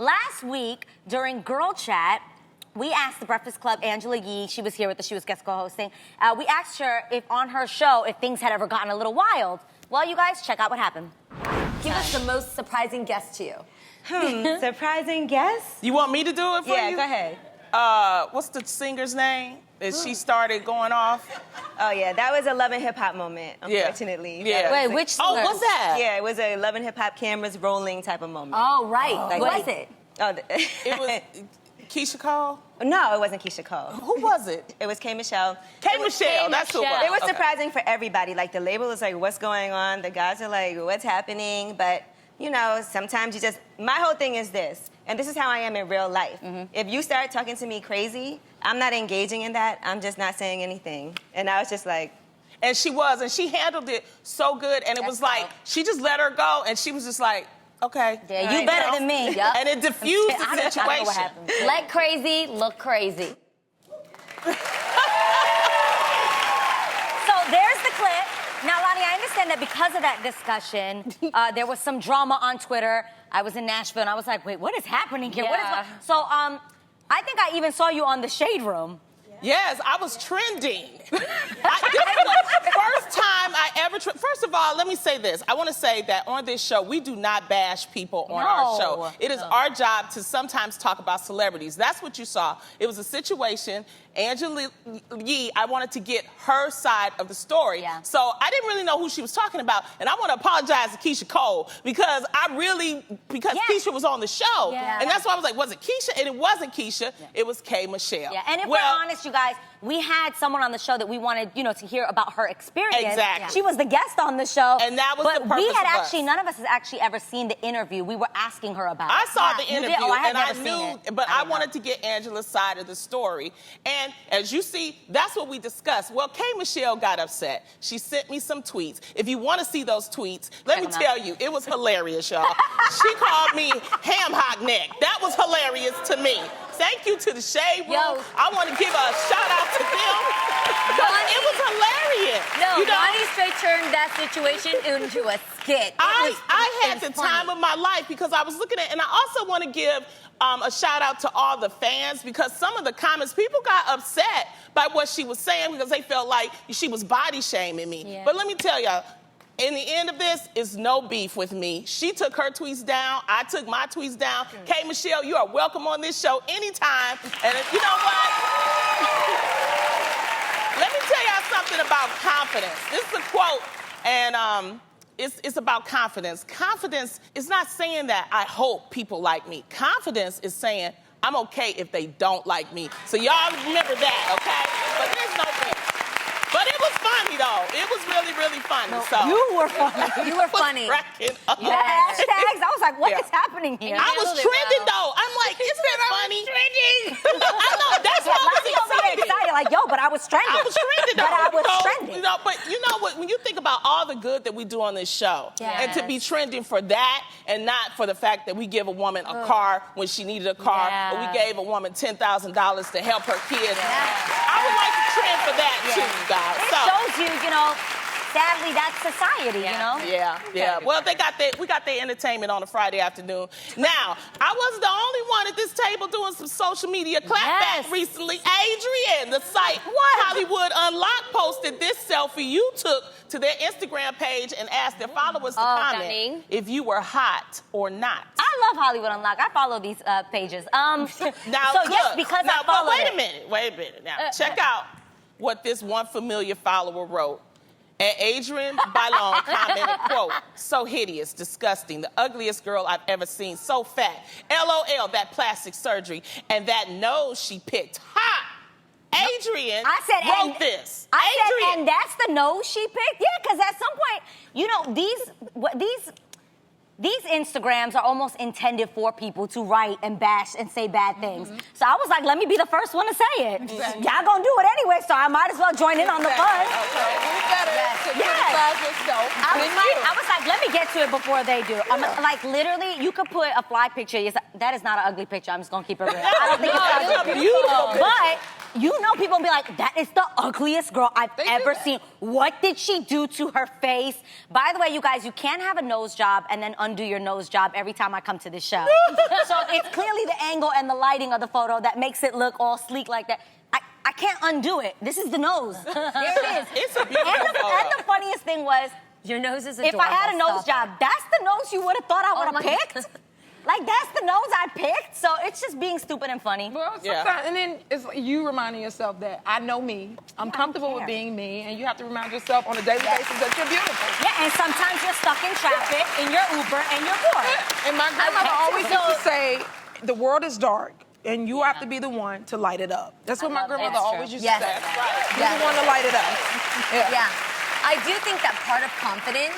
last week during Girl Chat, we asked the Breakfast Club, Angela Yee, she was here with us, she was guest co-hosting. We asked her if on her show, if things had ever gotten a little wild. Well, you guys, check out what happened. Give us the most surprising guest to you. Surprising guest? You want me to do it for you? Yeah, go ahead. What's the singer's name? That she started going off? Oh, yeah, that was a Love and Hip Hop moment, unfortunately. Yeah. Wait, which Oh, singer? what's that? Yeah, it was a Love and Hip Hop cameras rolling type of moment. Oh, right. Like, What was it? Oh, It was Keisha Cole? no, it wasn't Keisha Cole. Who was it? It was K. Michelle. K. Michelle, that's who it was. It was Okay. surprising for everybody. Like, the label is like, what's going on? The guys are like, what's happening? But, you know, sometimes you just... My whole thing is this, and this is how I am in real life. If you start talking to me crazy, I'm not engaging in that. I'm just not saying anything. And I was just like... And she was, and she handled it so good, and it was like, she just let her go, and she was just like, okay. Yeah, you better than me. Yep. And it diffused the I don't know what situation. happened. Let crazy look crazy. So there's the clip. Now, Loni, I understand that because of that discussion, there was some drama on Twitter. I was in Nashville, and I was like, wait, what is happening here? Yeah. So, I think I even saw you on the Shade Room. Yes, I was trending. This is the first time I ever... First of all, let me say this. I want to say that on this show, we do not bash people on our show. It is our job to sometimes talk about celebrities. That's what you saw. It was a situation. Angela Yee, I wanted to get her side of the story. Yeah. So I didn't really know who she was talking about. And I want to apologize to Keisha Cole because Keisha was on the show. Yeah. And that's why I was like, was it Keisha? And it wasn't Keisha. Yeah. It was K. Michelle. Yeah, and if we're honest, you guys, we had someone on the show that we wanted, to hear about her experience. Exactly. She was the guest on the show. And that was the purpose we had of actually, us. none of us has actually ever seen the interview. We were asking her about I it. saw the interview, Oh, I had and I never seen knew, it. but I wanted to get Angela's side of the story. And as you see, that's what we discussed. Well, K. Michelle got upset. She sent me some tweets. If you want to see those tweets, let me tell you, it was hilarious, y'all. She called me ham hock neck. That was hilarious to me. Thank you to the Shade Room. I want to give a shout out to them. It was hilarious. No, Loni straight turned that situation into a skit. I had the time of my life because I was looking at, and I also want to give a shout out to all the fans because some of the comments, people got upset by what she was saying because they felt like she was body shaming me. Yeah. But let me tell y'all, in the end of this, is no beef with me. She took her tweets down. I took my tweets down. K. Michelle, you are welcome on this show anytime. And you know what? Let me tell y'all something about confidence. This is a quote, and it's about confidence. Confidence is not saying that I hope people like me. Confidence is saying I'm okay if they don't like me. So y'all remember that, okay? But there's no beef. But it was funny, though. It was really, really funny. No, so you were funny. You were funny. Yeah, hashtags. I was like, what is happening here? I was trending, though. I'm like, isn't that funny? Trending. I know. That's why I was excited. Like, yo, but I was trending. I was trending, though. But I was trending. But you know what? When you think about all the good that we do on this show, and to be trending for that and not for the fact that we give a woman a car when she needed a car, or we gave a woman $10,000 to help her kids. I would like to trend for that, too, you guys. It shows you, sadly, that's society, Yeah. Well, we got their entertainment on a Friday afternoon. Now, I wasn't the only one at this table doing some social media clapback recently. Adrienne, the site Hollywood Unlocked, posted this selfie you took to their Instagram page and asked their followers to comment if you were hot or not. I love Hollywood Unlocked. I follow these pages. Now, so yes, because I follow wait a minute. Now, check out what this one familiar follower wrote. And Adrienne Bailon commented, quote, so hideous, disgusting, the ugliest girl I've ever seen, so fat. LOL, that plastic surgery, and that nose she picked. Ha! Adrienne wrote this. I said, and that's the nose she picked? Yeah, because at some point, these Instagrams are almost intended for people to write and bash and say bad things. So I was like, let me be the first one to say it. Y'all gonna do it anyway, so I might as well join in on the fun. I was like, let me get to it before they do. Like, literally, you could put a fly picture. That is not an ugly picture. I'm just gonna keep it real. I don't think it's ugly. Beautiful. But people will be like, that is the ugliest girl I've ever seen. What did she do to her face? By the way, you guys, you can't have a nose job and then undo your nose job every time I come to this show. So it's angle and the lighting of the photo that makes it look all sleek like that. I can't undo it. This is the nose. There it is. It's a beautiful photo. And the funniest thing was, Your nose is adorable. if I had a nose Stop job, that's the nose you would have thought I would my have picked. Like, that's the nose I picked. So it's just being stupid and funny. Well, sometimes, Yeah. and then it's like you reminding yourself that I know me. I'm comfortable with being me, and you have to remind yourself on a daily basis that you're beautiful. Yeah, and sometimes you're stuck in traffic, in your Uber, and you're bored. And my grandmother Okay, always so- used to say, the world is dark, and you have to be the one to light it up. That's what my grandmother It's true. always used Yes. to say. That's right. You're the one to light it up. Yeah. I do think that part of confidence,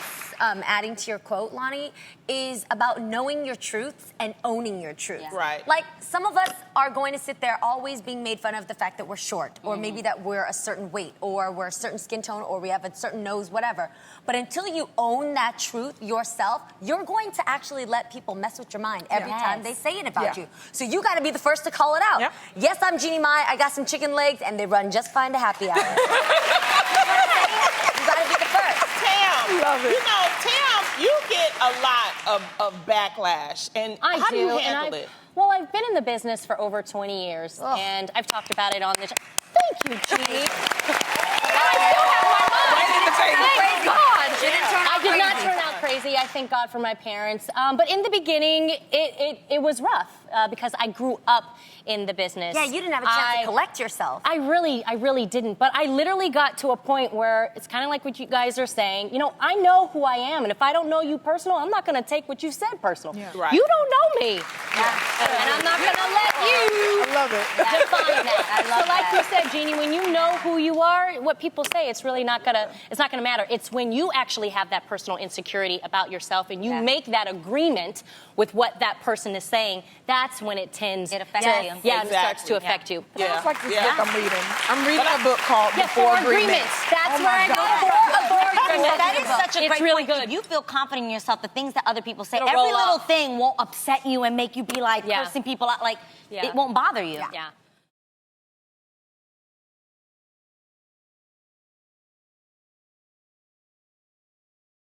adding to your quote, Loni, is about knowing your truth and owning your truth. Yeah. Right. Like, some of us are going to sit there always being made fun of the fact that we're short, or maybe that we're a certain weight, or we're a certain skin tone, or we have a certain nose, whatever. But until you own that truth yourself, you're going to actually let people mess with your mind every Yes. time they say it about Yeah. you. So you got to be the first to call it out. Yep. Yes, I'm Jeannie Mai. I got some chicken legs, and they run just fine to happy hour. You got to be the first. Tam, Love it. you know, Tam, you get a lot of backlash, and I how do you and handle it? Well, I've been in the business for over 20 years, and I've talked about it on the. Thank you, Jeannie. Praise God. She didn't turn I out did not crazy. turn out crazy. I thank God for my parents. But in the beginning, it was rough because I grew up in the business. Yeah, you didn't have a chance to collect yourself. I really didn't. But I literally got to a point where it's kind of like what you guys are saying. You know, I know who I am, and if I don't know you personal, I'm not going to take what you said personal. Yeah. Right. You don't know me, and I'm not going to let you I love it. define that. I love so, like that. you said, Jeannie, when you know who you are, what people say, it's really not gonna matter. It's when you actually have that personal insecurity about yourself and you make that agreement with what that person is saying. That's when it tends It affects to, you. yeah, and it starts to Exactly. affect you. Yeah. It's like this Yeah. book I'm reading. I'm reading a book called Yeah, Before for agreements. That's Oh where my I go God. for agreements. That is such a It's great really point. good. If you feel confident in yourself, the things that other people say, It'll every roll little off. thing won't upset you and make you be like Yeah. cursing people out. Like, Yeah. it won't bother you. Yeah.